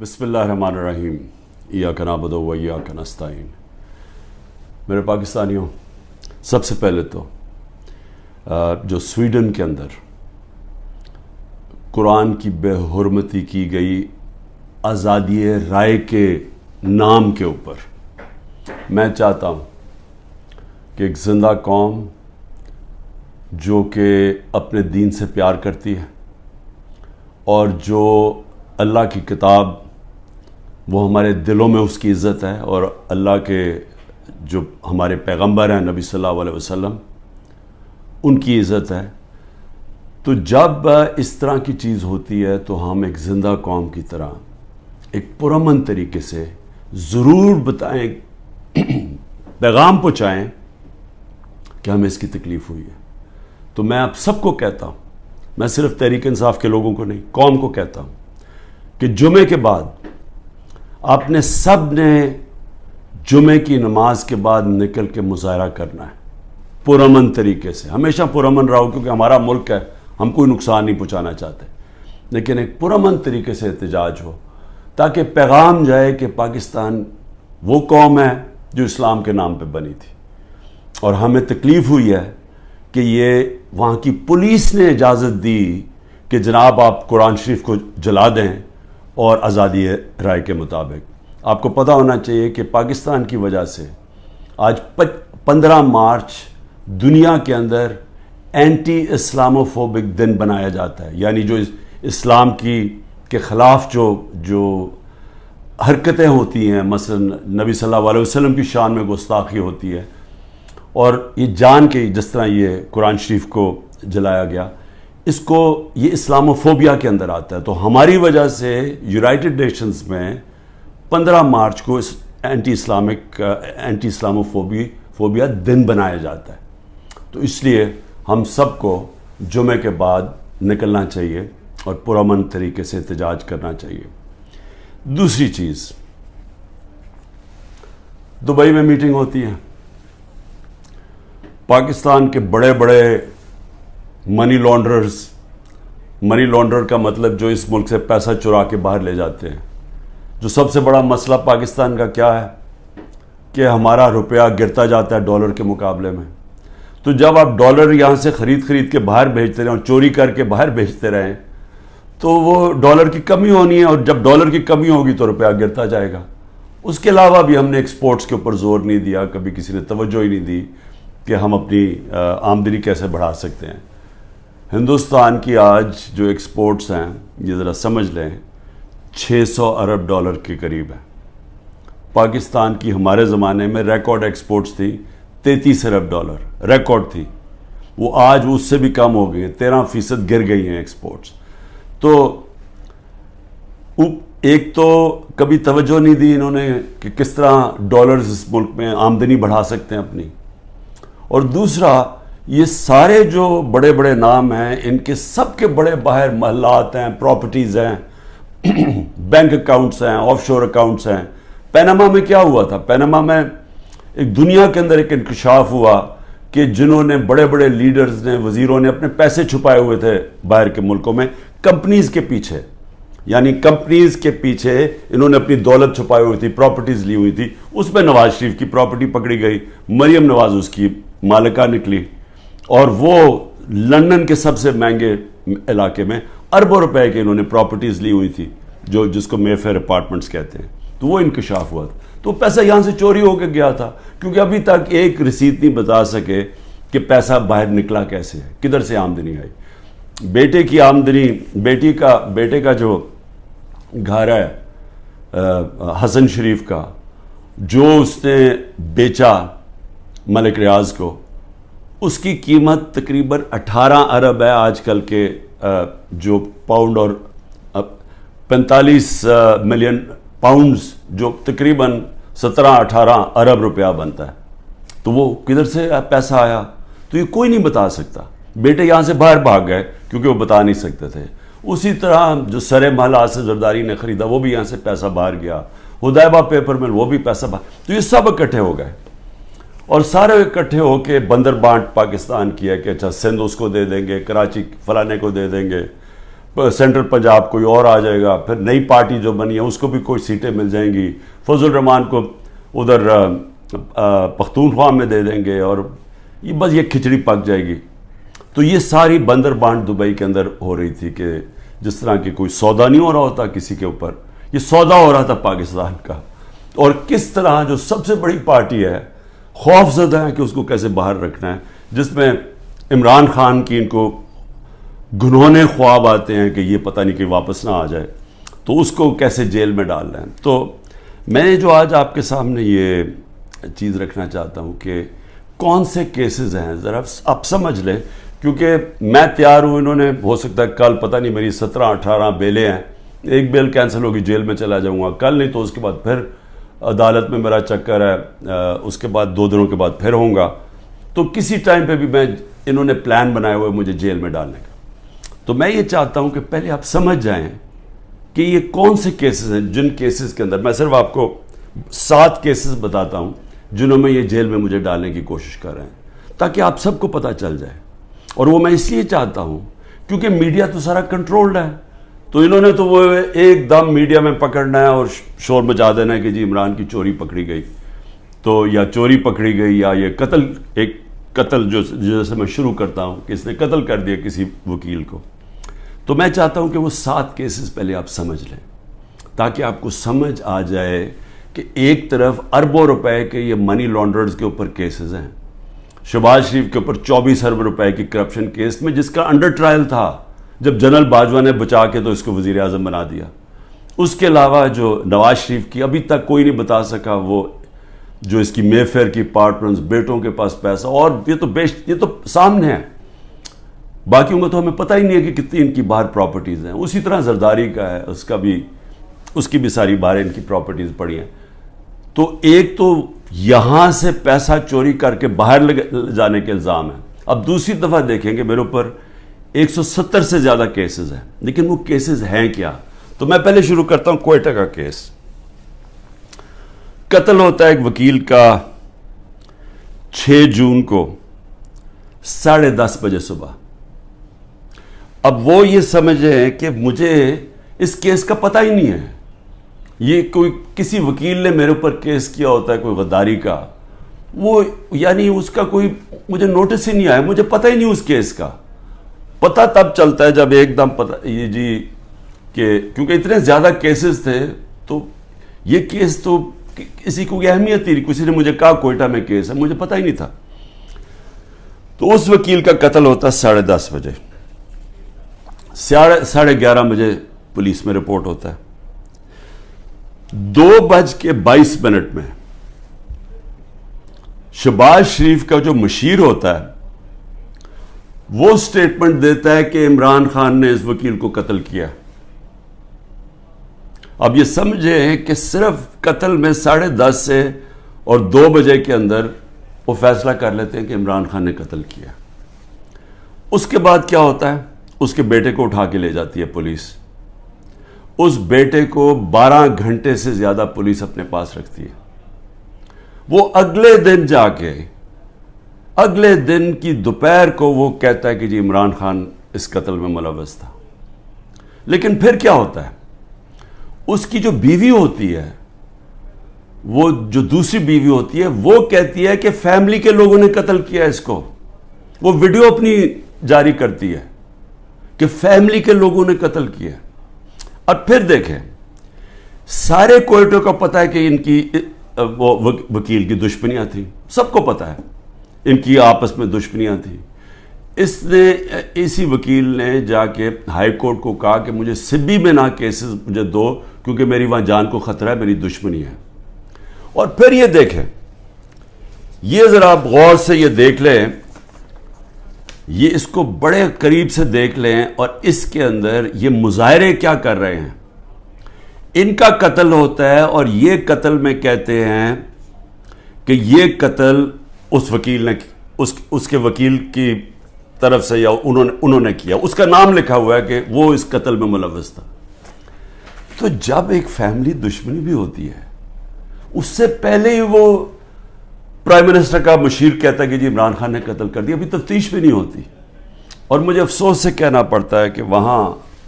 بسم اللہ الرحمن الرحیم ایاک نعبد و ایاک نستعین۔ میرے پاکستانیوں، سب سے پہلے تو جو سویڈن کے اندر قرآن کی بے حرمتی کی گئی آزادی رائے کے نام کے اوپر میں چاہتا ہوں کہ ایک زندہ قوم جو کہ اپنے دین سے پیار کرتی ہے اور جو اللہ کی کتاب وہ ہمارے دلوں میں اس کی عزت ہے، اور اللہ کے جو ہمارے پیغمبر ہیں نبی صلی اللہ علیہ وسلم ان کی عزت ہے، تو جب اس طرح کی چیز ہوتی ہے تو ہم ایک زندہ قوم کی طرح ایک پرامن طریقے سے ضرور بتائیں، پیغام پہنچائیں کہ ہمیں اس کی تکلیف ہوئی ہے۔ تو میں آپ سب کو کہتا ہوں، میں صرف تحریک انصاف کے لوگوں کو نہیں، قوم کو کہتا ہوں کہ جمعے کے بعد آپ نے سب نے جمعے کی نماز کے بعد نکل کے مظاہرہ کرنا ہے پرامن طریقے سے۔ ہمیشہ پرامن رہو، کیونکہ ہمارا ملک ہے، ہم کوئی نقصان نہیں پہنچانا چاہتے، لیکن ایک پرامن طریقے سے احتجاج ہو تاکہ پیغام جائے کہ پاکستان وہ قوم ہے جو اسلام کے نام پہ بنی تھی، اور ہمیں تکلیف ہوئی ہے کہ یہ وہاں کی پولیس نے اجازت دی کہ جناب آپ قرآن شریف کو جلا دیں، اور آزادی رائے کے مطابق آپ کو پتہ ہونا چاہیے کہ پاکستان کی وجہ سے آج 15 مارچ دنیا کے اندر اینٹی اسلاموفوبک دن بنایا جاتا ہے، یعنی جو اسلام کے خلاف جو حرکتیں ہوتی ہیں، مثلا نبی صلی اللہ علیہ وسلم کی شان میں گستاخی ہوتی ہے، اور یہ جان کے جس طرح یہ قرآن شریف کو جلایا گیا، اس کو یہ اسلاموفوبیا کے اندر آتا ہے۔ تو ہماری وجہ سے یونائٹڈ نیشنز میں 15 مارچ کو اینٹی اسلاموفوبیا دن بنایا جاتا ہے۔ تو اس لیے ہم سب کو جمعے کے بعد نکلنا چاہیے اور پرامن طریقے سے احتجاج کرنا چاہیے۔ دوسری چیز، دبئی میں میٹنگ ہوتی ہے، پاکستان کے بڑے بڑے منی لانڈرر کا مطلب جو اس ملک سے پیسہ چرا کے باہر لے جاتے ہیں۔ جو سب سے بڑا مسئلہ پاکستان کا کیا ہے کہ ہمارا روپیہ گرتا جاتا ہے ڈالر کے مقابلے میں۔ تو جب آپ ڈالر یہاں سے خرید کے باہر بھیجتے رہیں اور چوری کر کے باہر بھیجتے رہیں تو وہ ڈالر کی کمی ہونی ہے، اور جب ڈالر کی کمی ہوگی تو روپیہ گرتا جائے گا۔ اس کے علاوہ بھی ہم نے ایکسپورٹس کے اوپر زور نہیں دیا، کبھی کسی نے توجہ ہی نہیں دی کہ ہم اپنی آمدنی کیسے بڑھا سکتے ہیں۔ ہندوستان کی آج جو ایکسپورٹس ہیں یہ ذرا سمجھ لیں 600 ارب ڈالر کے قریب ہے۔ پاکستان کی ہمارے زمانے میں ریکارڈ ایکسپورٹس تھی 33 ارب ڈالر، ریکارڈ تھی، وہ آج اس سے بھی کم ہو گئی ہیں، 13% گر گئی ہیں ایکسپورٹس۔ تو ایک تو کبھی توجہ نہیں دی انہوں نے کہ کس طرح ڈالرز اس ملک میں آمدنی بڑھا سکتے ہیں اپنی، اور دوسرا یہ سارے جو بڑے بڑے نام ہیں ان کے سب کے بڑے باہر محلات ہیں، پراپرٹیز ہیں، بینک اکاؤنٹس ہیں، آف شور اکاؤنٹس ہیں۔ پیناما میں کیا ہوا تھا؟ پیناما میں ایک دنیا کے اندر ایک انکشاف ہوا کہ جنہوں نے بڑے بڑے لیڈرز نے، وزیروں نے اپنے پیسے چھپائے ہوئے تھے باہر کے ملکوں میں کمپنیز کے پیچھے، یعنی کمپنیز کے پیچھے انہوں نے اپنی دولت چھپائی ہوئی تھی، پراپرٹیز لی ہوئی تھی۔ اس میں نواز شریف کی پراپرٹی پکڑی گئی، مریم نواز اس کی مالکہ نکلی، اور وہ لندن کے سب سے مہنگے علاقے میں اربوں روپے کی انہوں نے پراپرٹیز لی ہوئی تھی، جس کو مے فیئر اپارٹمنٹس کہتے ہیں۔ تو وہ انکشاف ہوا تھا، تو پیسہ یہاں سے چوری ہو کے گیا تھا، کیونکہ ابھی تک ایک رسید نہیں بتا سکے کہ پیسہ باہر نکلا کیسے ہے، کدھر سے آمدنی آئی۔ بیٹے کی آمدنی، بیٹے کا جو گھر ہے حسن شریف کا، جو اس نے بیچا ملک ریاض کو، اس کی قیمت تقریباً 18 ارب ہے آج کل کے جو پاؤنڈ، اور 45 ملین پاؤنڈز جو تقریباً 17-18 ارب روپیہ بنتا ہے۔ تو وہ کدھر سے پیسہ آیا؟ تو یہ کوئی نہیں بتا سکتا۔ بیٹے یہاں سے باہر بھاگ گئے کیونکہ وہ بتا نہیں سکتے تھے۔ اسی طرح جو سرے محلہ سے زرداری نے خریدا وہ بھی یہاں سے پیسہ باہر گیا، حدیبہ پیپر مل وہ بھی پیسہ باہر، تو یہ سب اکٹھے ہو گئے، اور سارے اکٹھے ہو کے بندر بانٹ پاکستان کیا کہ اچھا سندھ اس کو دے دیں گے، کراچی فلانے کو دے دیں گے، سینٹرل پنجاب کوئی اور آ جائے گا، پھر نئی پارٹی جو بنی ہے اس کو بھی کوئی سیٹیں مل جائیں گی، فضل الرحمان کو ادھر پختونخوا میں دے دیں گے، اور یہ بس یہ کھچڑی پک جائے گی. تو یہ ساری بندر بانٹ دبئی کے اندر ہو رہی تھی کہ جس طرح کہ کوئی سودا نہیں ہو رہا ہوتا کسی کے اوپر، یہ سودا ہو رہا تھا پاکستان کا. اور کس طرح جو سب سے بڑی پارٹی ہے خوف زدہ ہے کہ اس کو کیسے باہر رکھنا ہے، جس میں عمران خان کی ان کو گنہونے خواب آتے ہیں کہ یہ پتہ نہیں کہ واپس نہ آ جائے، تو اس کو کیسے جیل میں ڈال رہے ہیں. تو میں جو آج آپ کے سامنے یہ چیز رکھنا چاہتا ہوں کہ کون سے کیسز ہیں، ذرا آپ سمجھ لیں، کیونکہ میں تیار ہوں، انہوں نے ہو سکتا ہے کل پتہ نہیں میری 17-18 بیلیں ہیں، ایک بیل کینسل ہوگی جیل میں چلا جاؤں گا کل، نہیں تو اس کے بعد پھر عدالت میں میرا چکر ہے، اس کے بعد 2 دنوں کے بعد پھر ہوں گا. تو کسی ٹائم پہ بھی انہوں نے پلان بنایا ہوئے مجھے جیل میں ڈالنے کا. تو میں یہ چاہتا ہوں کہ پہلے آپ سمجھ جائیں کہ یہ کون سے کیسز ہیں، جن کیسز کے اندر میں صرف آپ کو 7 کیسز بتاتا ہوں جنہوں میں یہ جیل میں مجھے ڈالنے کی کوشش کر رہے ہیں، تاکہ آپ سب کو پتہ چل جائے. اور وہ میں اس لیے چاہتا ہوں کیونکہ میڈیا تو سارا کنٹرولڈ ہے، تو انہوں نے تو وہ ایک دم میڈیا میں پکڑنا ہے اور شور مچا دینا ہے کہ جی عمران کی چوری پکڑی گئی، تو یا چوری پکڑی گئی یا یہ قتل جو جیسے میں شروع کرتا ہوں کہ اس نے قتل کر دیا کسی وکیل کو. تو میں چاہتا ہوں کہ وہ 7 کیسز پہلے آپ سمجھ لیں تاکہ آپ کو سمجھ آ جائے کہ ایک طرف اربوں روپے کے یہ منی لانڈررز کے اوپر کیسز ہیں، شہباز شریف کے اوپر 24 ارب روپے کی کرپشن کیس میں جس کا انڈر ٹرائل تھا جب جنرل باجوہ نے بچا کے تو اس کو وزیر اعظم بنا دیا. اس کے علاوہ جو نواز شریف کی ابھی تک کوئی نہیں بتا سکا، وہ جو اس کی مے فیئر کی پارٹنرز، بیٹوں کے پاس پیسہ، اور یہ تو سامنے ہے، باقیوں کا تو ہمیں پتہ ہی نہیں ہے کہ کتنی ان کی باہر پراپرٹیز ہیں. اسی طرح زرداری کا ہے، اس کی بھی ساری باہر ان کی پراپرٹیز پڑی ہیں. تو ایک تو یہاں سے پیسہ چوری کر کے باہر لے جانے کے الزام ہیں. اب دوسری دفعہ دیکھیں کہ میرے اوپر 170 سے زیادہ کیسز ہیں، لیکن وہ کیسز ہیں کیا؟ تو میں پہلے شروع کرتا ہوں کوئٹہ کا کیس. قتل ہوتا ہے ایک وکیل کا 6 جون کو 10:30 بجے صبح. اب وہ یہ سمجھیں کہ مجھے اس کیس کا پتہ ہی نہیں ہے، یہ کوئی کسی وکیل نے میرے اوپر کیس کیا ہوتا ہے کوئی غداری کا، وہ یعنی اس کا کوئی مجھے نوٹس ہی نہیں آیا، مجھے پتہ ہی نہیں اس کیس کا. پتہ تب چلتا ہے جب ایک دم پتہ یہ جی کہ کیونکہ اتنے زیادہ کیسز تھے تو یہ کیس تو کسی کو اہمیت ہی نہیں، کسی نے مجھے کہا کوئٹہ میں کیس ہے، مجھے پتہ ہی نہیں تھا. تو اس وکیل کا قتل ہوتا ہے 10:30 بجے، 11:30 بجے پولیس میں رپورٹ ہوتا ہے. 2:22 میں شہباز شریف کا جو مشیر ہوتا ہے وہ سٹیٹمنٹ دیتا ہے کہ عمران خان نے اس وکیل کو قتل کیا. اب یہ سمجھیں کہ صرف قتل میں 10:30 سے اور 2 بجے کے اندر وہ فیصلہ کر لیتے ہیں کہ عمران خان نے قتل کیا. اس کے بعد کیا ہوتا ہے؟ اس کے بیٹے کو اٹھا کے لے جاتی ہے پولیس. اس بیٹے کو 12 گھنٹے سے زیادہ پولیس اپنے پاس رکھتی ہے. وہ اگلے دن جا کے اگلے دن کی دوپہر کو وہ کہتا ہے کہ جی عمران خان اس قتل میں ملوث تھا. لیکن پھر کیا ہوتا ہے؟ اس کی جو بیوی ہوتی ہے، وہ جو دوسری بیوی ہوتی ہے، وہ کہتی ہے کہ فیملی کے لوگوں نے قتل کیا اس کو. وہ ویڈیو اپنی جاری کرتی ہے کہ فیملی کے لوگوں نے قتل کیا. اب پھر دیکھیں، سارے کوئٹوں کا پتہ ہے کہ ان کی وہ وکیل کی دشمنیاں تھیں، سب کو پتہ ہے ان کی آپس میں دشمنیاں تھیں. اسی وکیل نے جا کے ہائی کورٹ کو کہا کہ مجھے سبی میں نہ کیسز مجھے دو کیونکہ میری وہاں جان کو خطرہ ہے، میری دشمنی ہے. اور پھر یہ دیکھیں، یہ ذرا آپ غور سے یہ دیکھ لیں، یہ اس کو بڑے قریب سے دیکھ لیں، اور اس کے اندر یہ مظاہرے کیا کر رہے ہیں. ان کا قتل ہوتا ہے اور یہ قتل میں کہتے ہیں کہ یہ قتل اس وکیل نے اس کے وکیل کی طرف سے یا انہوں نے کیا. اس کا نام لکھا ہوا ہے کہ وہ اس قتل میں ملوث تھا. تو جب ایک فیملی دشمنی بھی ہوتی ہے، اس سے پہلے ہی وہ پرائم منسٹر کا مشیر کہتا ہے کہ جی عمران خان نے قتل کر دیا، ابھی تفتیش بھی نہیں ہوتی. اور مجھے افسوس سے کہنا پڑتا ہے کہ وہاں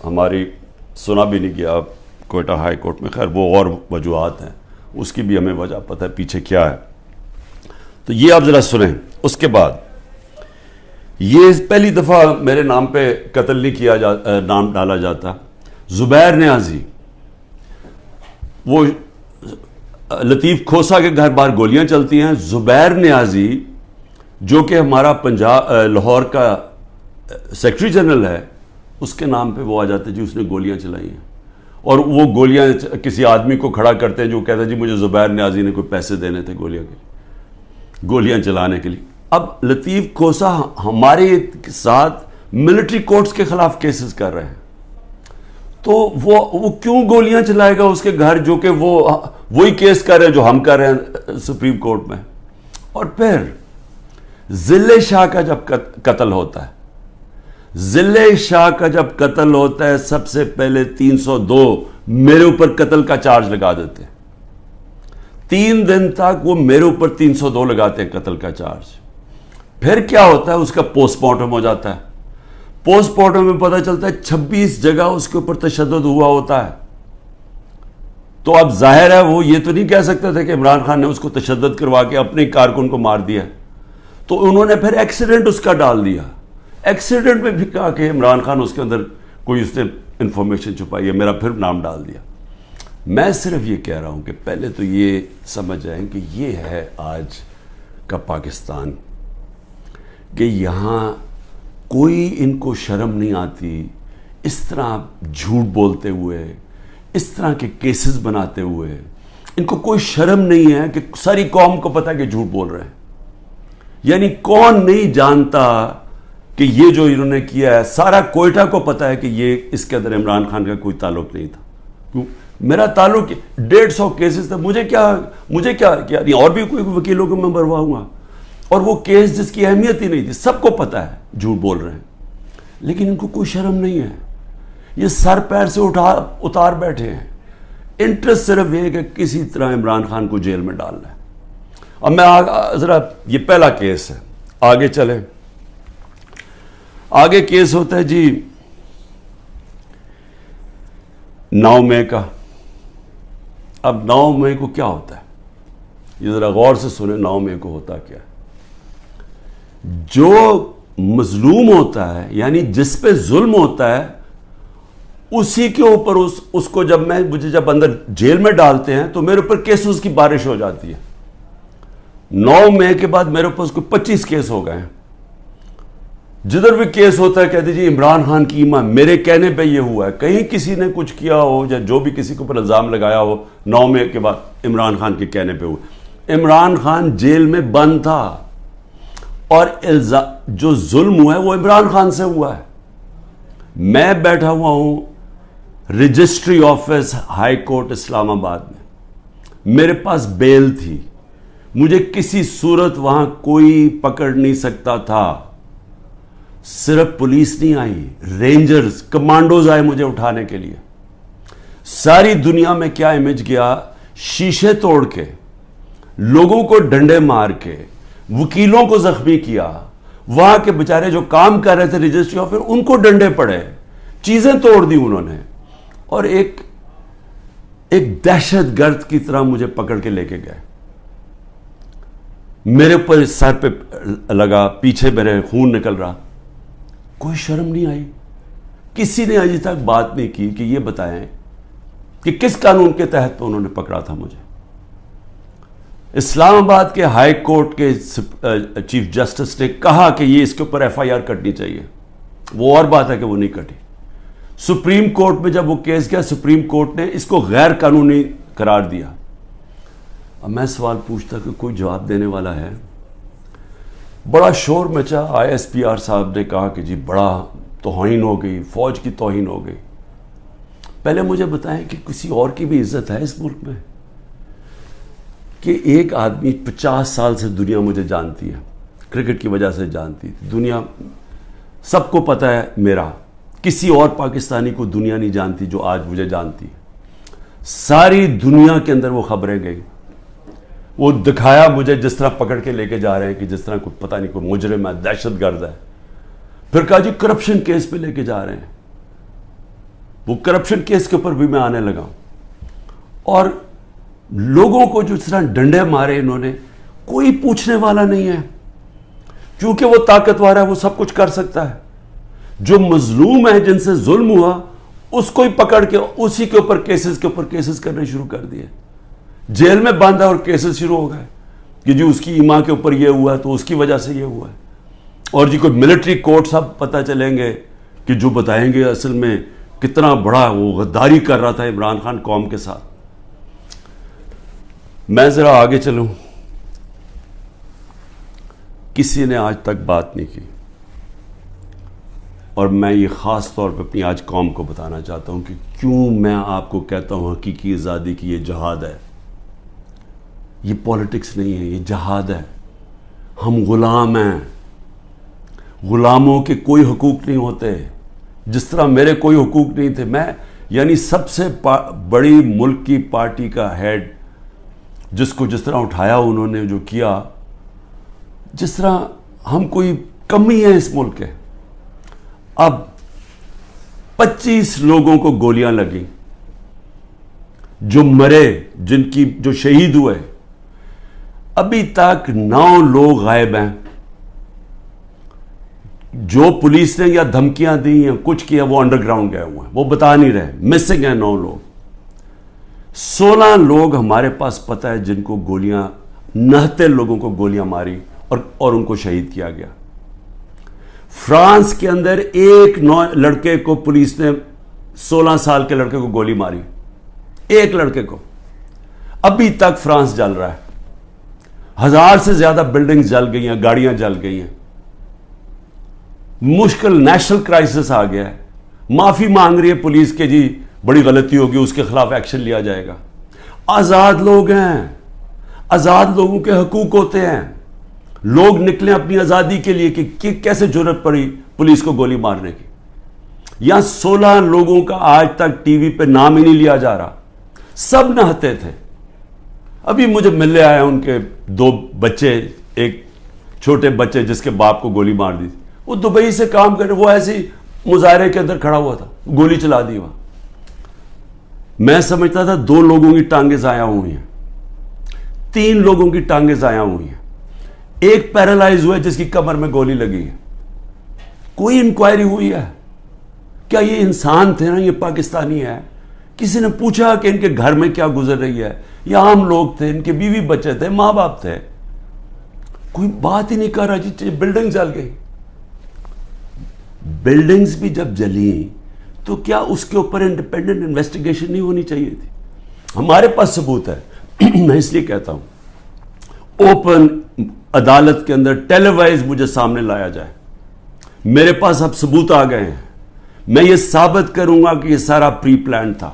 ہماری سنا بھی نہیں گیا کوئٹہ ہائی کورٹ میں. خیر وہ اور وجوہات ہیں, اس کی بھی ہمیں وجہ پتہ ہے پیچھے کیا ہے. تو یہ آپ ذرا سنیں. اس کے بعد یہ پہلی دفعہ میرے نام پہ قتل نہیں کیا نام ڈالا جاتا. زبیر نیازی, وہ لطیف کھوسا کے گھر باہر گولیاں چلتی ہیں. زبیر نیازی جو کہ ہمارا لاہور کا سیکرٹری جنرل ہے, اس کے نام پہ وہ آ جاتے جی اس نے گولیاں چلائی ہیں. اور وہ گولیاں کسی آدمی کو کھڑا کرتے ہیں جو کہتا ہے جی مجھے زبیر نیازی نے کوئی پیسے دینے تھے گولیاں چلانے کے لیے. اب لطیف کھوسا ہمارے ساتھ ملٹری کورٹس کے خلاف کیسز کر رہے ہیں, تو وہ کیوں گولیاں چلائے گا اس کے گھر, جو کہ وہی کیس کر رہے ہیں جو ہم کر رہے ہیں سپریم کورٹ میں. اور پھر ضلع شاہ کا جب قتل ہوتا ہے, ضلع شاہ کا جب قتل ہوتا ہے, سب سے پہلے 302 میرے اوپر قتل کا چارج لگا دیتے ہیں. 3 دن تک وہ میرے اوپر 302 لگاتے ہیں قتل کا چارج. پھر کیا ہوتا ہے, اس کا پوسٹ مارٹم ہو جاتا ہے. پوسٹ مارٹم میں پتہ چلتا ہے 26 جگہ اس کے اوپر تشدد ہوا ہوتا ہے. تو اب ظاہر ہے وہ یہ تو نہیں کہہ سکتے تھے کہ عمران خان نے اس کو تشدد کروا کے اپنے کارکن کو مار دیا. تو انہوں نے پھر ایکسیڈنٹ اس کا ڈال دیا. ایکسیڈنٹ میں بھی کہا کہ عمران خان اس کے اندر کوئی اس نے انفارمیشن چھپائی ہے, میرا پھر نام ڈال دیا. میں صرف یہ کہہ رہا ہوں کہ پہلے تو یہ سمجھ جائیں کہ یہ ہے آج کا پاکستان, کہ یہاں کوئی ان کو شرم نہیں آتی اس طرح جھوٹ بولتے ہوئے, اس طرح کے کیسز بناتے ہوئے. ان کو کوئی شرم نہیں ہے کہ ساری قوم کو پتہ ہے کہ جھوٹ بول رہے ہیں. یعنی کون نہیں جانتا کہ یہ جو انہوں نے کیا ہے, سارا کوئٹہ کو پتہ ہے کہ یہ اس کے اندر عمران خان کا کوئی تعلق نہیں تھا. کیوں؟ میرا تعلق 150 کیسز تھا, مجھے کیا نہیں, اور بھی کوئی وکیلوں کو میں بھرواؤں گا. اور وہ کیس جس کی اہمیت ہی نہیں تھی, سب کو پتہ ہے جھوٹ بول رہے ہیں, لیکن ان کو کوئی شرم نہیں ہے. یہ سر پیر سے اتار بیٹھے ہیں. انٹرسٹ صرف یہ کہ کسی طرح عمران خان کو جیل میں ڈالنا ہے. اب میں ذرا, یہ پہلا کیس ہے, آگے چلیں. آگے کیس ہوتا ہے جی 9 مئی کا. اب 9 مئی کو کیا ہوتا ہے, یہ ذرا غور سے سنیں. 9 مئی کو ہوتا کیا ہے, جو مظلوم ہوتا ہے, یعنی جس پہ ظلم ہوتا ہے, اسی کے اوپر اس کو مجھے جب اندر جیل میں ڈالتے ہیں تو میرے اوپر کیسز کی بارش ہو جاتی ہے. 9 مئی کے بعد میرے اوپر 25 کیس ہو گئے ہیں. جدھر بھی کیس ہوتا ہے کہتے جی عمران خان کی ایمان, میرے کہنے پہ یہ ہوا ہے. کہیں کسی نے کچھ کیا ہو یا جو بھی کسی کے اوپر الزام لگایا ہو, 9 مئی کے بعد عمران خان کے کہنے پہ ہوا. عمران خان جیل میں بند تھا, اور جو ظلم ہوا ہے وہ عمران خان سے ہوا ہے. میں بیٹھا ہوا ہوں رجسٹری آفس ہائی کورٹ اسلام آباد میں, میرے پاس بیل تھی, مجھے کسی صورت وہاں کوئی پکڑ نہیں سکتا تھا. صرف پولیس نہیں آئی, رینجرز, کمانڈوز آئے مجھے اٹھانے کے لیے. ساری دنیا میں کیا امیج گیا, شیشے توڑ کے, لوگوں کو ڈنڈے مار کے, وکیلوں کو زخمی کیا. وہاں کے بیچارے جو کام کر رہے تھے رجسٹری آفس, ان کو ڈنڈے پڑے, چیزیں توڑ دی انہوں نے, اور ایک دہشت گرد کی طرح مجھے پکڑ کے لے کے گئے. میرے اوپر سر پہ لگا, پیچھے میرے خون نکل رہا. کوئی شرم نہیں آئی, کسی نے ابھی تک بات نہیں کی کہ یہ بتائیں کہ کس قانون کے تحت انہوں نے پکڑا تھا مجھے. اسلام آباد کے ہائی کورٹ کے چیف جسٹس نے کہا کہ یہ اس کے اوپر ایف آئی آر کٹنی چاہیے. وہ اور بات ہے کہ وہ نہیں کٹی. سپریم کورٹ میں جب وہ کیس گیا, سپریم کورٹ نے اس کو غیر قانونی قرار دیا. اب میں سوال پوچھتا کہ کوئی جواب دینے والا ہے. بڑا شور مچا, آئی ایس پی آر صاحب نے کہا کہ جی بڑا توہین ہو گئی, فوج کی توہین ہو گئی. پہلے مجھے بتائیں کہ کسی اور کی بھی عزت ہے اس ملک میں, کہ ایک آدمی 50 سال سے دنیا مجھے جانتی ہے, کرکٹ کی وجہ سے جانتی تھی دنیا, سب کو پتہ ہے میرا, کسی اور پاکستانی کو دنیا نہیں جانتی جو آج مجھے جانتی. ساری دنیا کے اندر وہ خبریں گئی, وہ دکھایا مجھے جس طرح پکڑ کے لے کے جا رہے ہیں کہ جس طرح کوئی پتہ نہیں کوئی مجرم ہے, دہشت گرد ہے. پھر کہا جی کرپشن کیس پہ لے کے جا رہے ہیں. وہ کرپشن کیس کے اوپر بھی میں آنے لگا ہوں. اور لوگوں کو جو اس طرح ڈنڈے مارے انہوں نے, کوئی پوچھنے والا نہیں ہے, کیونکہ وہ طاقتور ہے, وہ سب کچھ کر سکتا ہے. جو مظلوم ہے, جن سے ظلم ہوا, اس کو ہی پکڑ کے اسی کے اوپر کیسز کرنے شروع کر دیے. جیل میں بند ہے اور کیسز شروع ہو گئے کہ جی اس کی ایما کے اوپر یہ ہوا ہے تو اس کی وجہ سے یہ ہوا ہے. اور جی کوئی ملٹری کورٹ سب پتہ چلیں گے کہ جو بتائیں گے اصل میں کتنا بڑا وہ غداری کر رہا تھا عمران خان قوم کے ساتھ. میں ذرا آگے چلوں. کسی نے آج تک بات نہیں کی, اور میں یہ خاص طور پہ اپنی آج قوم کو بتانا چاہتا ہوں کہ کیوں میں آپ کو کہتا ہوں حقیقی آزادی کی یہ جہاد ہے. یہ پولیٹکس نہیں ہے, یہ جہاد ہے. ہم غلام ہیں. غلاموں کے کوئی حقوق نہیں ہوتے. جس طرح میرے کوئی حقوق نہیں تھے, میں یعنی سب سے بڑی ملک کی پارٹی کا ہیڈ, جس کو جس طرح اٹھایا انہوں نے, جو کیا, جس طرح ہم کوئی کمی ہے اس ملک کے. اب 25 لوگوں کو گولیاں لگیں, جو مرے, جو شہید ہوئے, ابھی تک 9 لوگ غائب ہیں. جو پولیس نے یا دھمکیاں دی ہیں, کچھ کیا, وہ انڈر گراؤنڈ گئے ہوئے ہیں, وہ بتا نہیں رہے, مسنگ ہیں 9 لوگ. 16 لوگ ہمارے پاس پتہ ہے جن کو گولیاں, 69 لوگوں کو گولیاں ماری اور ان کو شہید کیا گیا. فرانس کے اندر ایک لڑکے کو پولیس نے 16 سال کے لڑکے کو گولی ماری, ایک لڑکے کو. ابھی تک فرانس جل رہا ہے. 1000 سے زیادہ بلڈنگز جل گئی ہیں, گاڑیاں جل گئی ہیں. مشکل نیشنل کرائسس آ گیا ہے. معافی مانگ رہی ہے پولیس کے, جی بڑی غلطی ہوگی, اس کے خلاف ایکشن لیا جائے گا. آزاد لوگ ہیں, آزاد لوگوں کے حقوق ہوتے ہیں. لوگ نکلیں اپنی آزادی کے لیے کہ کیسے جرأت پڑی پولیس کو گولی مارنے کی. یہاں 16 لوگوں کا آج تک ٹی وی پہ نام ہی نہیں لیا جا رہا. سب نہتے تھے. ابھی مجھے ملنے آئے ان کے 2 بچے, ایک چھوٹے بچے جس کے باپ کو گولی مار دی, وہ دبئی سے کام کر رہے, وہ ایسی مظاہرے کے اندر کھڑا ہوا تھا, گولی چلا دی وہاں. میں سمجھتا تھا 2 لوگوں کی ٹانگیں ضائع ہوئی ہیں, 3 لوگوں کی ٹانگیں ضائع ہوئی ہیں. ایک پیرالائز ہوا ہے جس کی کمر میں گولی لگی ہے. کوئی انکوائری ہوئی ہے کیا یہ انسان تھے نا, یہ پاکستانی ہے؟ کسی نے پوچھا کہ ان کے گھر میں کیا گزر رہی ہے؟ یہ عام لوگ تھے, ان کے بیوی بچے تھے, ماں باپ تھے. کوئی بات ہی نہیں کر رہا. جی بلڈنگ جل گئی. بلڈنگز بھی جب جلی تو کیا اس کے اوپر انڈیپینڈنٹ انویسٹیگیشن نہیں ہونی چاہیے تھی؟ ہمارے پاس ثبوت ہے. میں اس لیے کہتا ہوں اوپن عدالت کے اندر ٹیلی وائز مجھے سامنے لایا جائے. میرے پاس اب ثبوت آ گئے ہیں. میں یہ ثابت کروں گا کہ یہ سارا پری پلان تھا.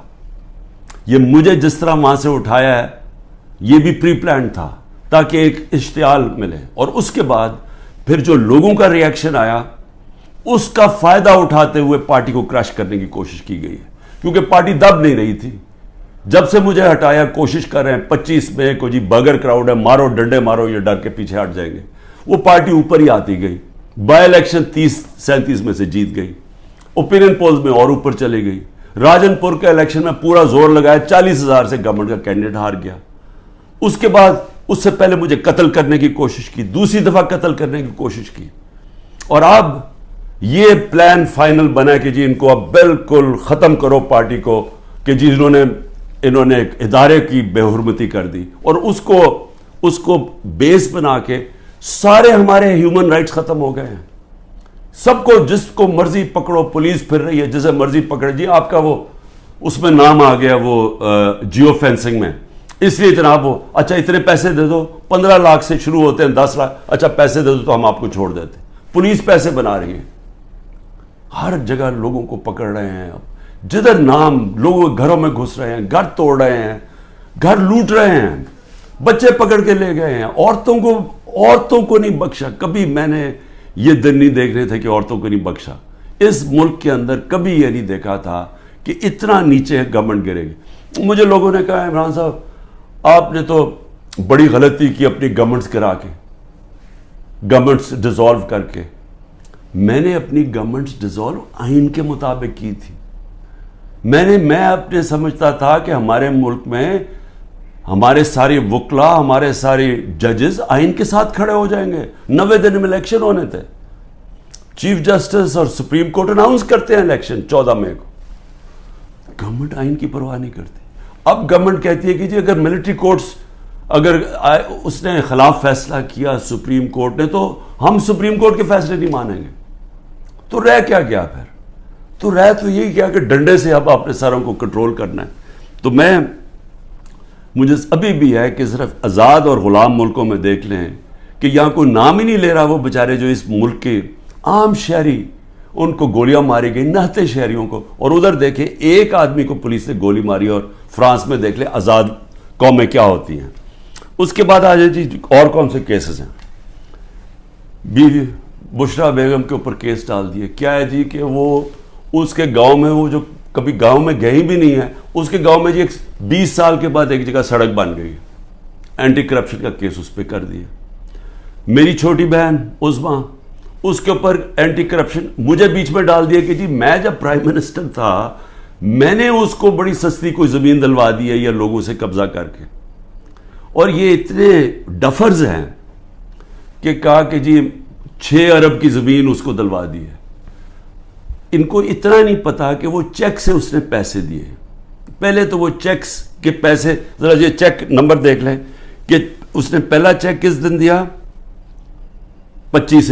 یہ مجھے جس طرح وہاں سے اٹھایا ہے یہ بھی پری پلان تھا تاکہ ایک اشتعال ملے. اور اس کے بعد پھر جو لوگوں کا ری ایکشن آیا اس کا فائدہ اٹھاتے ہوئے پارٹی کو کرش کرنے کی کوشش کی گئی ہے. کیونکہ پارٹی دب نہیں رہی تھی. جب سے مجھے ہٹایا کوشش کر رہے ہیں 25 مئی کو, جی بغیر کراؤڈ ہے, مارو ڈنڈے مارو, یہ ڈر کے پیچھے ہٹ جائیں گے. وہ پارٹی اوپر ہی آتی گئی. بائی الیکشن 30-37 میں سے جیت گئی. اوپینین پولز میں اور اوپر چلی گئی. راجن پور کے الیکشن میں پورا زور لگایا, 40,000 سے گورنمنٹ کا کینڈیڈیٹ ہار گیا. اس کے بعد اس سے پہلے مجھے قتل کرنے کی کوشش کی, دوسری دفعہ قتل کرنے کی کوشش کی. اور اب یہ پلان فائنل بنا کہ جی ان کو اب بالکل ختم کرو پارٹی کو, کہ جی انہوں نے ایک ادارے کی بے حرمتی کر دی. اور اس کو بیس بنا کے سارے ہمارے ہیومن رائٹس ختم ہو گئے ہیں. سب کو جس کو مرضی پکڑو, پولیس پھر رہی ہے جسے مرضی پکڑے. جی آپ کا وہ اس میں نام آ گیا وہ جیو فینسنگ میں, اس لیے جناب وہ اچھا اتنے پیسے دے دو, 15 لاکھ سے شروع ہوتے ہیں, 10 لاکھ, اچھا پیسے دے دو تو ہم آپ کو چھوڑ دیتے. پولیس پیسے بنا رہی ہے. ہر جگہ لوگوں کو پکڑ رہے ہیں. اب جدھر نام لوگوں کے گھروں میں گھس رہے ہیں, گھر توڑ رہے ہیں, گھر لوٹ رہے ہیں, بچے پکڑ کے لے گئے ہیں. عورتوں کو نہیں بخشا. کبھی میں نے یہ دن نہیں دیکھ رہے تھے کہ عورتوں کو نہیں بخشا. اس ملک کے اندر کبھی یہ نہیں دیکھا تھا کہ اتنا نیچے گورنمنٹ گرے گی. مجھے لوگوں نے کہا عمران صاحب آپ نے تو بڑی غلطی کی اپنی گورنمنٹس کرا کے, گورنمنٹس ڈیزالو کر کے. میں نے اپنی گورنمنٹس ڈیزالو آئین کے مطابق کی تھی. میں اپنے سمجھتا تھا کہ ہمارے ملک میں ہمارے سارے وکلا، ہمارے سارے ججز آئین کے ساتھ کھڑے ہو جائیں گے. 90 دن میں الیکشن ہونے تھے. چیف جسٹس اور سپریم کورٹ اناؤنس کرتے ہیں الیکشن 14 مئی کو. گورنمنٹ آئین کی پرواہ نہیں کرتی. اب گورنمنٹ کہتی ہے کہ جی اگر ملٹری کورٹس اگر اس نے خلاف فیصلہ کیا سپریم کورٹ نے تو ہم سپریم کورٹ کے فیصلے نہیں مانیں گے. تو رہ کیا گیا پھر؟ تو رہ تو یہی کیا کہ ڈنڈے سے اب اپنے سروں کو کنٹرول کرنا ہے. تو مجھے ابھی بھی ہے کہ صرف آزاد اور غلام ملکوں میں دیکھ لیں کہ یہاں کوئی نام ہی نہیں لے رہا وہ بیچارے جو اس ملک کے عام شہری، ان کو گولیاں ماری گئی، نہتے شہریوں کو. اور ادھر دیکھیں ایک آدمی کو پولیس نے گولی ماری. اور فرانس میں دیکھ لیں آزاد قومیں کیا ہوتی ہیں. اس کے بعد آ جائے جی اور کون سے کیسز ہیں. بیوی بشرا بیگم کے اوپر کیس ڈال دیے. کیا ہے جی کہ وہ اس کے گاؤں میں، وہ جو کبھی گاؤں میں گئی بھی نہیں ہے، اس کے گاؤں میں جی 20 سال کے بعد ایک جگہ سڑک بن گئی. اینٹی کرپشن کا کیس اس پہ کر دیا. میری چھوٹی بہن عظمیٰ، اس کے اوپر اینٹی کرپشن مجھے بیچ میں ڈال دیا کہ جی میں جب پرائم منسٹر تھا میں نے اس کو بڑی سستی کوئی زمین دلوا دی ہے یا لوگوں سے قبضہ کر کے. اور یہ اتنے ڈفرز ہیں کہ کہا کہ جی 6 ارب کی زمین اس کو دلوا دی ہے. ان کو اتنا نہیں پتا کہ وہ چیک سے اس نے پیسے دیے. پہلے تو وہ چیکس کے پیسے، ذرا یہ چیک نمبر دیکھ لیں کہ اس نے پہلا چیک کس دن دیا؟ 25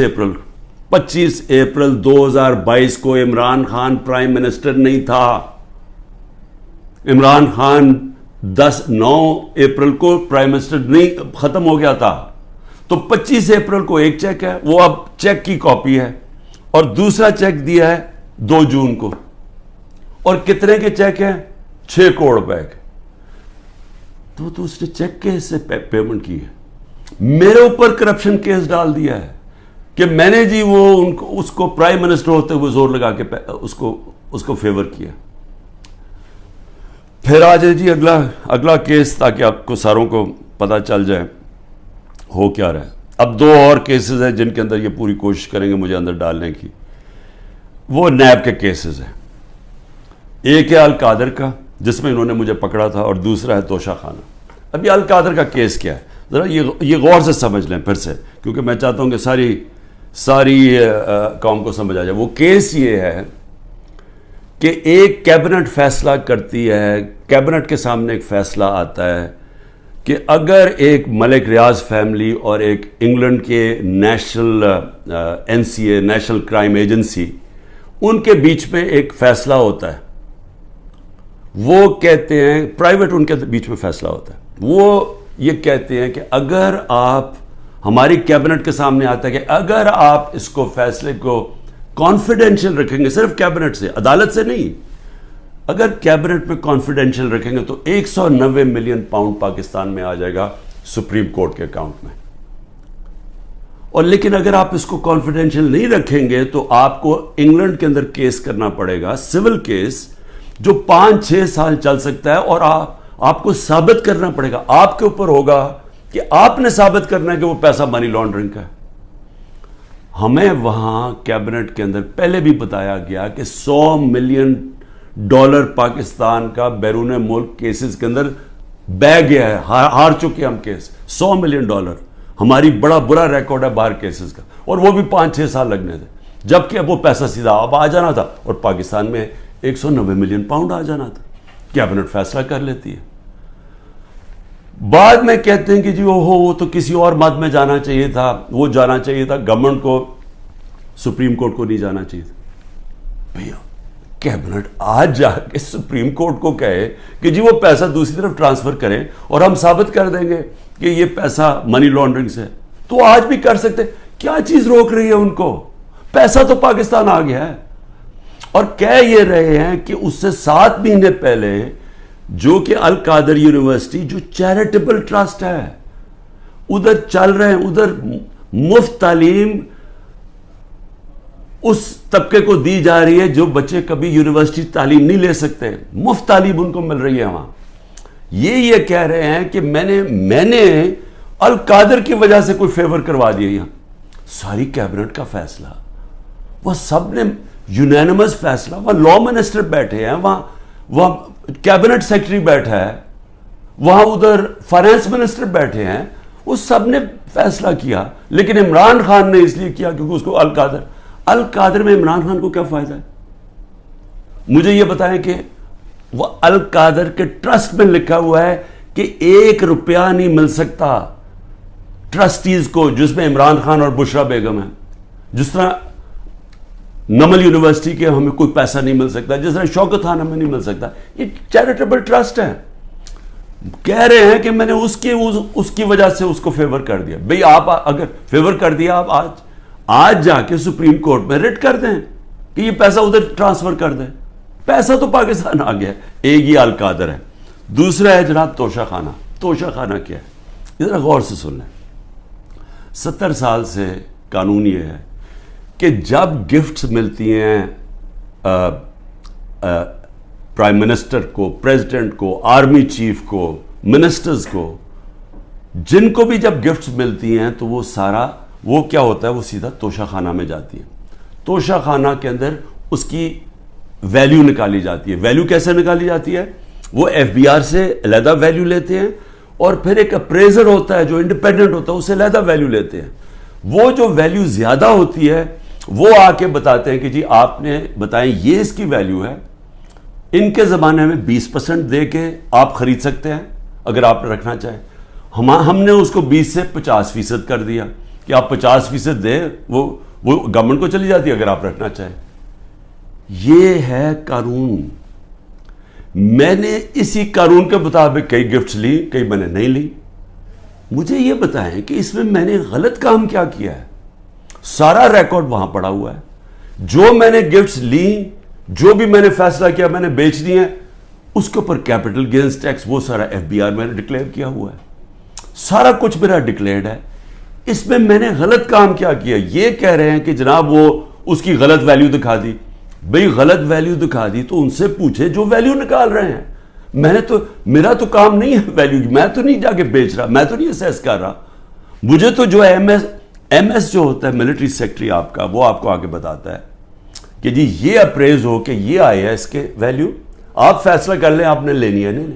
اپریل 2022 کو. عمران خان پرائم منسٹر نہیں تھا. عمران خان 9 اپریل کو پرائم منسٹر نہیں ختم ہو گیا تھا. تو 25 اپریل کو ایک چیک ہے، وہ اب چیک کی کاپی ہے. اور دوسرا چیک دیا ہے 2 جون کو. اور کتنے کے چیک ہیں؟ 6 کروڑ روپے کے. تو اس نے چیک کے سے پیمنٹ کی ہے. میرے اوپر کرپشن کیس ڈال دیا ہے کہ میں نے جی اس کو پرائم منسٹر ہوتے ہوئے زور لگا کے اس کو فیور کیا. پھر آ جائے جی اگلا کیس، تاکہ آپ کو ساروں کو پتہ چل جائے ہو کیا رہا ہے. اب 2 اور کیسز ہیں جن کے اندر یہ پوری کوشش کریں گے مجھے اندر ڈالنے کی. وہ نیب کے کیسز ہیں. ایک ہے القادر کا جس میں انہوں نے مجھے پکڑا تھا، اور دوسرا ہے توشہ خانہ. اب یہ القادر کا کیس کیا ہے ذرا یہ غور سے سمجھ لیں پھر سے، کیونکہ میں چاہتا ہوں کہ ساری قوم کو سمجھ آ جائے. وہ کیس یہ ہے کہ ایک کیبنٹ فیصلہ کرتی ہے، کیبنٹ کے سامنے ایک فیصلہ آتا ہے کہ اگر ایک ملک ریاض فیملی اور ایک انگلینڈ کے national NCA national crime agency, ان کے بیچ میں ایک فیصلہ ہوتا ہے. وہ کہتے ہیں پرائیویٹ، ان کے بیچ میں فیصلہ ہوتا ہے. وہ یہ کہتے ہیں کہ اگر آپ، ہماری کیبنٹ کے سامنے آتا ہے کہ اگر آپ اس کو فیصلے کو کانفیڈینشیل رکھیں گے، صرف کیبنٹ سے، عدالت سے نہیں، اگر کیبنٹ میں کانفیڈینشیل رکھیں گے تو 190 ملین پاؤنڈ پاکستان میں آ جائے گا سپریم کورٹ کے اکاؤنٹ میں. اور لیکن اگر آپ اس کو کانفیڈینشیل نہیں رکھیں گے تو آپ کو انگلینڈ کے اندر کیس کرنا پڑے گا، سول کیس، جو 5-6 سال چل سکتا ہے. اور آپ کو ثابت کرنا پڑے گا، آپ کے اوپر ہوگا کہ آپ نے ثابت کرنا ہے کہ وہ پیسہ منی لانڈرنگ کا ہے. ہمیں وہاں کیبنٹ کے اندر پہلے بھی بتایا گیا کہ $100 ملین پاکستان کا بیرون ملک کیسز کے اندر بہ گیا ہے. ہار چکے ہم کیس. $100 ملین ہماری بڑا برا ریکارڈ ہے باہر کیسز کا. اور وہ بھی 5-6 سال لگنے تھے، جبکہ اب وہ پیسہ سیدھا اب آ جانا تھا اور پاکستان میں 190 ملین پاؤنڈ آ جانا تھا. کیبنٹ فیصلہ کر لیتی ہے. بعد میں کہتے ہیں کہ جی وہ تو کسی اور مد میں جانا چاہیے تھا، وہ جانا چاہیے تھا گورنمنٹ کو، سپریم کورٹ کو نہیں جانا چاہیے تھا. بھیا کیبنٹ آج جا کے سپریم کورٹ کو کہے کہ جی وہ پیسہ دوسری طرف ٹرانسفر کریں اور ہم ثابت کر دیں گے کہ یہ پیسہ منی لانڈرنگ سے، تو آج بھی کر سکتے. کیا چیز روک رہی ہے ان کو؟ پیسہ تو پاکستان آ گیا ہے. اور کہہ یہ رہے ہیں کہ اس سے 7 مہینے پہلے جو کہ القادر یونیورسٹی جو چیریٹیبل ٹرسٹ ہے ادھر چل رہے ہیں، ادھر مفت تعلیم اس طبقے کو دی جا رہی ہے جو بچے کبھی یونیورسٹی تعلیم نہیں لے سکتے، مفت تعلیم ان کو مل رہی ہے وہاں. یہ کہہ رہے ہیں کہ میں نے القادر کی وجہ سے کوئی فیور کروا دیا. یہاں ساری کیبنٹ کا فیصلہ، وہ سب نے یونینمس فیصلہ، وہ لا منسٹر بیٹھے ہیں وہاں، وہاں کیبنٹ سیکرٹری بیٹھا ہے, وہاں ادھر فائنانس منسٹر بیٹھے ہیں, وہ سب نے فیصلہ کیا. لیکن عمران خان نے اس لیے کیا کیونکہ اس کو القادر میں عمران خان کو کیا فائدہ ہے؟ مجھے یہ بتائیں کہ وہ القادر کے ٹرسٹ میں لکھا ہوا ہے کہ 1 روپیہ نہیں مل سکتا ٹرسٹیز کو, جس میں عمران خان اور بشرا بیگم ہیں. جس طرح نمل یونیورسٹی کے ہمیں کوئی پیسہ نہیں مل سکتا, جس طرح شوکت خان ہمیں نہیں مل سکتا. یہ چیریٹیبل ٹرسٹ ہے. کہہ رہے ہیں کہ میں نے اس کی وجہ سے اس کو فیور کر دیا. بھئی آپ اگر فیور کر دیا, آپ آج جا کے سپریم کورٹ میں ریٹ کر دیں کہ یہ پیسہ ادھر ٹرانسفر کر دیں. پیسہ تو پاکستان آ گیا ہے. ایک یہ القادر ہے. دوسرا ہے جناب توشہ خانہ. توشہ خانہ کیا ہے؟ ذرا غور سے سن لیں. 70 سال سے قانون یہ ہے کہ جب گفٹس ملتی ہیں پرائم منسٹر کو, پریزیڈنٹ کو, آرمی چیف کو, منسٹرز کو, جن کو بھی جب گفٹس ملتی ہیں تو وہ کیا ہوتا ہے, وہ سیدھا توشہ خانہ میں جاتی ہے. توشہ خانہ کے اندر اس کی ویلیو نکالی جاتی ہے. ویلیو کیسے نکالی جاتی ہے؟ وہ ایف بی آر سے علیحدہ ویلیو لیتے ہیں, اور پھر ایک اپریزر ہوتا ہے جو انڈیپینڈنٹ ہوتا ہے, اسے علیحدہ ویلیو لیتے ہیں. وہ جو ویلیو زیادہ ہوتی ہے وہ آ کے بتاتے ہیں کہ جی آپ نے بتائیں یہ اس کی ویلیو ہے, ان کے زمانے میں 20% دے کے آپ خرید سکتے ہیں اگر آپ رکھنا چاہیں. ہم نے اس کو 20 سے 50% کر دیا کہ آپ 50% دیں, وہ گورنمنٹ کو چلی جاتی ہے اگر آپ رکھنا چاہیں. یہ ہے قانون. میں نے اسی قانون کے مطابق کئی گفٹس لی, کئی میں نے نہیں لی. مجھے یہ بتائیں کہ اس میں نے غلط کام کیا کیا ہے؟ سارا ریکارڈ وہاں پڑا ہوا ہے. جو میں نے گفٹس لی, جو بھی میں نے فیصلہ کیا میں نے بیچ دی ہیں, اس کے اوپر کیپٹل گینز ٹیکس وہ سارا ایف بی آر میں نے ڈکلیئر کیا ہوا ہے. سارا کچھ میرا ڈکلیئرڈ ہے. اس میں نے غلط کام کیا کیا؟ یہ کہہ رہے ہیں کہ جناب وہ اس کی غلط ویلیو دکھا دی. بھئی غلط ویلیو دکھا دی تو ان سے پوچھے جو ویلیو نکال رہے ہیں. میرا تو کام نہیں ہے ویلیو, میں تو نہیں جا کے بیچ رہا, میں تو نہیں اسیس کر رہا. مجھے تو جو ایم ایس جو ہوتا ہے ملٹری سیکٹری آپ کا, وہ آپ کو آگے بتاتا ہے کہ جی یہ اپریز ہو کہ یہ آئے ہے اس کے ویلیو, آپ فیصلہ کر لیں آپ نے لینی ہے نہیں.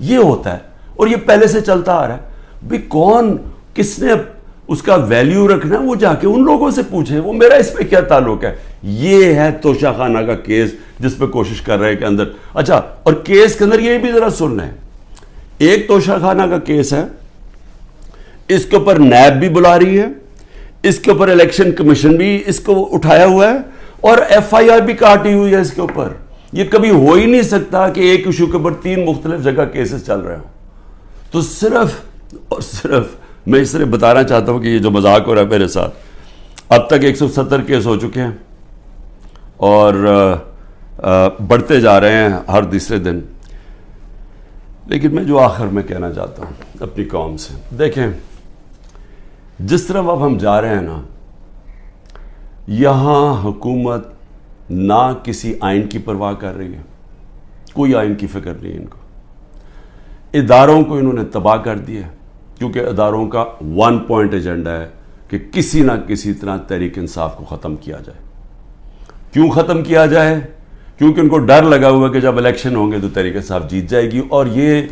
یہ ہوتا ہے اور یہ پہلے سے چلتا آ رہا ہے. بھئی کون کس نے اس کا ویلیو رکھنا ہے وہ جا کے ان لوگوں سے پوچھے, وہ میرا اس پہ کیا تعلق ہے. یہ ہے توشہ خانہ کا کیس جس پہ کوشش کر رہے ہیں کہ اندر. اچھا, اور کیس کے اندر یہ بھی ذرا سن لیں. ایک توشہ خانہ کا کیس ہے, اس کے اوپر نیب بھی بلا رہی ہے, اس کے اوپر الیکشن کمیشن بھی اس کو اٹھایا ہوا ہے, اور ایف آئی آر بھی کاٹی ہوئی ہے اس کے اوپر. یہ کبھی ہو ہی نہیں سکتا کہ ایک ایشو کے اوپر 3 مختلف جگہ کیسز چل رہے ہوں. تو صرف اور صرف میں اس طرح بتانا چاہتا ہوں کہ یہ جو مذاق ہو رہا ہے میرے ساتھ, اب تک 170 کیس ہو چکے ہیں اور بڑھتے جا رہے ہیں ہر تیسرے دن. لیکن میں جو آخر میں کہنا چاہتا ہوں اپنی قوم سے, دیکھیں جس طرح اب ہم جا رہے ہیں نا, یہاں حکومت نہ کسی آئین کی پرواہ کر رہی ہے, کوئی آئین کی فکر نہیں ان کو. اداروں کو انہوں نے تباہ کر دیا, کیونکہ اداروں کا 1 پوائنٹ ایجنڈا ہے کہ کسی نہ کسی طرح تحریک انصاف کو ختم کیا جائے. کیوں ختم کیا جائے؟ کیونکہ ان کو ڈر لگا ہوا کہ جب الیکشن ہوں گے تو تحریک انصاف جیت جائے گی, اور یہ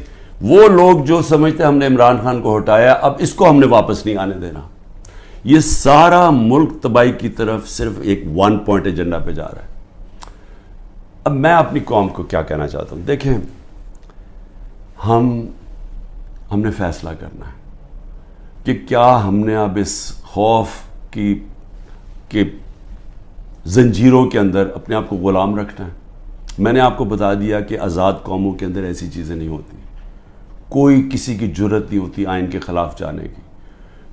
وہ لوگ جو سمجھتے ہیں ہم نے عمران خان کو ہٹایا, اب اس کو ہم نے واپس نہیں آنے دینا. یہ سارا ملک تباہی کی طرف صرف ایک 1 پوائنٹ ایجنڈا پہ جا رہا ہے. اب میں اپنی قوم کو کیا کہنا چاہتا ہوں, دیکھیں ہم نے فیصلہ کرنا ہے کہ کیا ہم نے اب اس خوف کی زنجیروں کے اندر اپنے آپ کو غلام رکھنا ہے. میں نے آپ کو بتا دیا کہ آزاد قوموں کے اندر ایسی چیزیں نہیں ہوتی. کوئی کسی کی جرت نہیں ہوتی آئین کے خلاف جانے کی,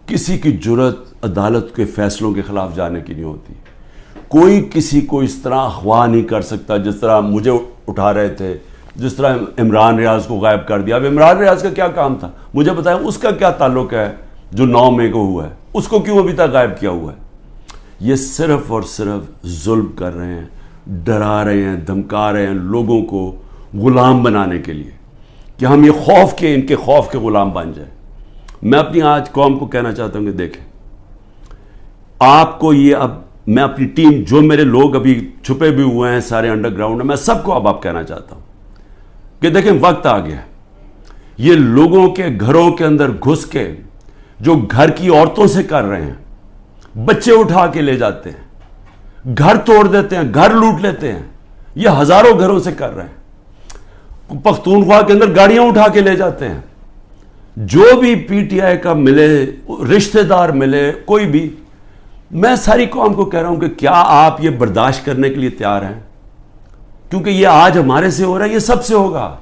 کسی کی جرت عدالت کے فیصلوں کے خلاف جانے کی نہیں ہوتی. کوئی کسی کو اس طرح اغوا نہیں کر سکتا جس طرح مجھے اٹھا رہے تھے, جس طرح عمران ریاض کو غائب کر دیا. اب عمران ریاض کا کیا کام تھا مجھے بتائیں, اس کا کیا تعلق ہے جو 9 مئی کو ہوا ہے, اس کو کیوں ابھی تک غائب کیا ہوا ہے؟ یہ صرف اور صرف ظلم کر رہے ہیں, ڈرا رہے ہیں, دھمکا رہے ہیں لوگوں کو غلام بنانے کے لیے کہ ہم یہ ان کے خوف کے غلام بن جائیں. میں اپنی آج قوم کو کہنا چاہتا ہوں کہ دیکھیں آپ کو یہ, اب میں اپنی ٹیم جو میرے لوگ ابھی چھپے بھی ہوئے ہیں سارے انڈر گراؤنڈ میں, سب کو اب آپ کہنا چاہتا ہوں کہ دیکھیں وقت آ گیا، یہ لوگوں کے گھروں کے اندر گھس کے جو گھر کی عورتوں سے کر رہے ہیں، بچے اٹھا کے لے جاتے ہیں، گھر توڑ دیتے ہیں، گھر لوٹ لیتے ہیں، یہ ہزاروں گھروں سے کر رہے ہیں، پختونخوا کے اندر گاڑیاں اٹھا کے لے جاتے ہیں، جو بھی پی ٹی آئی کا ملے، رشتہ دار ملے، کوئی بھی، میں ساری قوم کو کہہ رہا ہوں کہ کیا آپ یہ برداشت کرنے کے لیے تیار ہیں؟ کیونکہ یہ آج ہمارے سے ہو رہا ہے، یہ سب سے ہوگا۔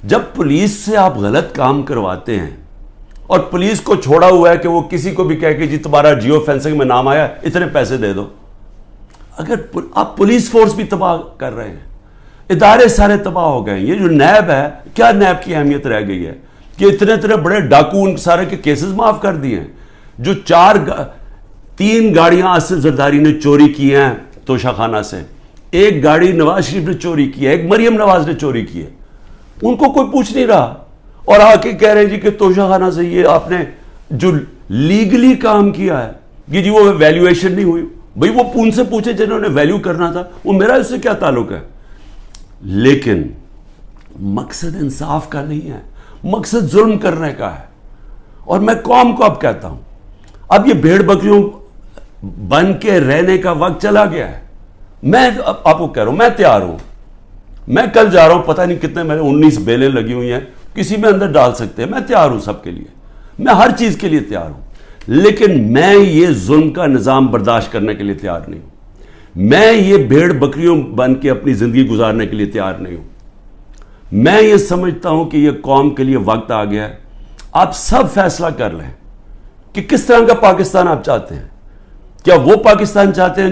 جب پولیس سے آپ غلط کام کرواتے ہیں اور پولیس کو چھوڑا ہوا ہے کہ وہ کسی کو بھی کہہ کہ جی تمہارا جیو فینسنگ میں نام آیا اتنے پیسے دے دو، اگر آپ پولیس فورس بھی تباہ کر رہے ہیں، ادارے سارے تباہ ہو گئے ہیں۔ یہ جو نیب ہے، کیا نیب کی اہمیت رہ گئی ہے کہ اتنے بڑے ڈاکو ان سارے کے کیسز معاف کر دیے ہیں؟ جو 3 گاڑیاں آصف زرداری نے چوری کی ہیں توشہ خانہ سے، 1 گاڑی نواز شریف نے چوری کی ہے، 1 مریم نواز نے چوری کی ہے، ان کو کوئی پوچھ نہیں رہا، اور آ کے کہہ رہے ہیں جی کہ توشہ خانہ سے یہ آپ نے جو لیگلی کام کیا ہے کہ جی وہ ویلیویشن نہیں ہوئی۔ بھئی وہ ان سے پوچھے جنہوں نے ویلیو کرنا تھا، وہ میرا اس سے کیا تعلق ہے؟ لیکن مقصد انصاف کا نہیں ہے، مقصد ظلم کرنے کا ہے۔ اور میں قوم کو اب کہتا ہوں، اب یہ بھیڑ بکریوں بن کے رہنے کا وقت چلا گیا ہے۔ میں آپ کو کہہ رہا ہوں، میں تیار ہوں، میں کل جا رہا ہوں، پتہ نہیں کتنے میرے 19 بیلیں لگی ہوئی ہیں، کسی میں اندر ڈال سکتے ہیں، میں تیار ہوں سب کے لیے، میں ہر چیز کے لیے تیار ہوں، لیکن میں یہ ظلم کا نظام برداشت کرنے کے لیے تیار نہیں ہوں۔ میں یہ بھیڑ بکریوں بن کے اپنی زندگی گزارنے کے لیے تیار نہیں ہوں۔ میں یہ سمجھتا ہوں کہ یہ قوم کے لیے وقت آ گیا ہے، آپ سب فیصلہ کر لیں کہ کس طرح کا پاکستان آپ چاہتے ہیں۔ کیا وہ پاکستان چاہتے ہیں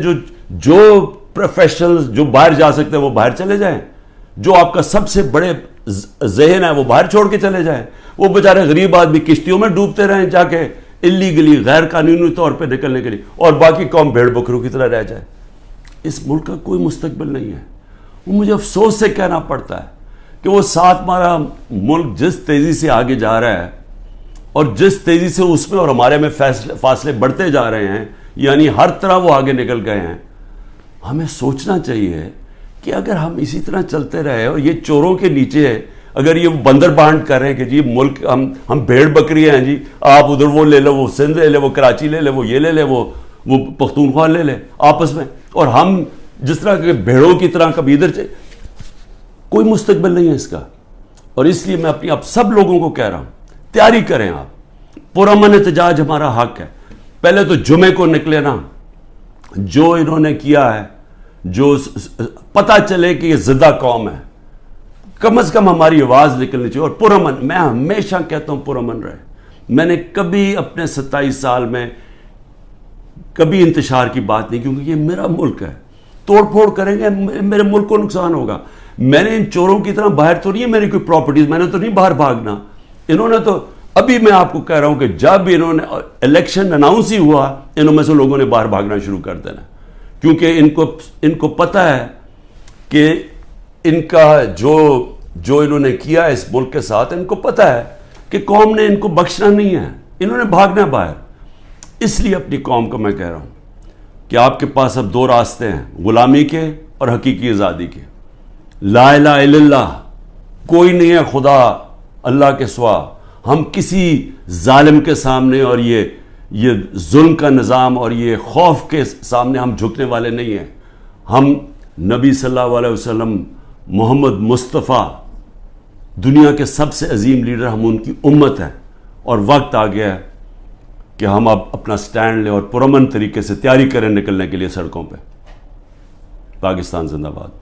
جو پروفیشنل جو باہر جا سکتے ہیں وہ باہر چلے جائیں، جو آپ کا سب سے بڑے ذہن ہے وہ باہر چھوڑ کے چلے جائیں، وہ بیچارے غریب آدمی کشتیوں میں ڈوبتے رہیں جا کے اللیگلی غیر قانونی طور پہ نکلنے کے لیے، اور باقی قوم بھیڑ بکروں کی طرح رہ جائے؟ اس ملک کا کوئی مستقبل نہیں ہے۔ وہ مجھے افسوس سے کہنا پڑتا ہے کہ وہ ساتھ ہمارا ملک جس تیزی سے آگے جا رہا ہے اور جس تیزی سے اس میں اور ہمارے میں فاصلے بڑھتے جا رہے ہیں، یعنی ہر طرح وہ آگے نکل گئے ہیں، ہمیں سوچنا چاہیے کہ اگر ہم اسی طرح چلتے رہے اور یہ چوروں کے نیچے اگر یہ بندر بانٹ کر رہے ہیں کہ جی ملک ہم بھیڑ بکری ہیں، جی آپ ادھر وہ لے لو، وہ سندھ لے لے، وہ کراچی لے لے، وہ یہ لے لے، وہ پختونخوا لے لے آپس میں، اور ہم جس طرح کے بھیڑوں کی طرح کبھی ادھر سے، کوئی مستقبل نہیں ہے اس کا۔ اور اس لیے میں اپنی آپ سب لوگوں کو کہہ رہا ہوں، تیاری کریں، آپ پرامن احتجاج ہمارا حق ہے۔ پہلے تو جمعے کو نکلے نا، جو انہوں نے کیا ہے، جو پتہ چلے کہ یہ زدہ قوم ہے، کم از کم ہماری آواز نکلنی چاہیے، اور پرامن، میں ہمیشہ کہتا ہوں پرامن رہے۔ میں نے کبھی اپنے 27 سال میں کبھی انتشار کی بات نہیں، کیونکہ یہ میرا ملک ہے، توڑ پھوڑ کریں گے میرے ملک کو نقصان ہوگا۔ میں نے ان چوروں کی طرح باہر تو نہیں ہے میری کوئی پراپرٹیز، میں نے تو نہیں باہر بھاگنا۔ انہوں نے تو ابھی میں آپ کو کہہ رہا ہوں کہ جب انہوں نے الیکشن اناؤنس ہی ہوا، انہوں میں سے لوگوں نے باہر بھاگنا شروع کر دینا، کیونکہ ان کو پتہ ہے کہ ان کا جو انہوں نے کیا اس ملک کے ساتھ، ان کو پتہ ہے کہ قوم نے ان کو بخشنا نہیں ہے، انہوں نے بھاگنا باہر۔ اس لیے اپنی قوم کو میں کہہ رہا ہوں کہ آپ کے پاس اب 2 راستے ہیں، غلامی کے اور حقیقی آزادی کے۔ لا الہ الا اللہ، کوئی نہیں ہے خدا اللہ کے سوا۔ ہم کسی ظالم کے سامنے اور یہ ظلم کا نظام اور یہ خوف کے سامنے ہم جھکنے والے نہیں ہیں۔ ہم نبی صلی اللہ علیہ وسلم، محمد مصطفیٰ، دنیا کے سب سے عظیم لیڈر، ہم ان کی امت ہیں، اور وقت آ گیا ہے کہ ہم اب اپنا سٹینڈ لیں اور پرامن طریقے سے تیاری کریں نکلنے کے لیے سڑکوں پہ۔ پاکستان زندہ باد۔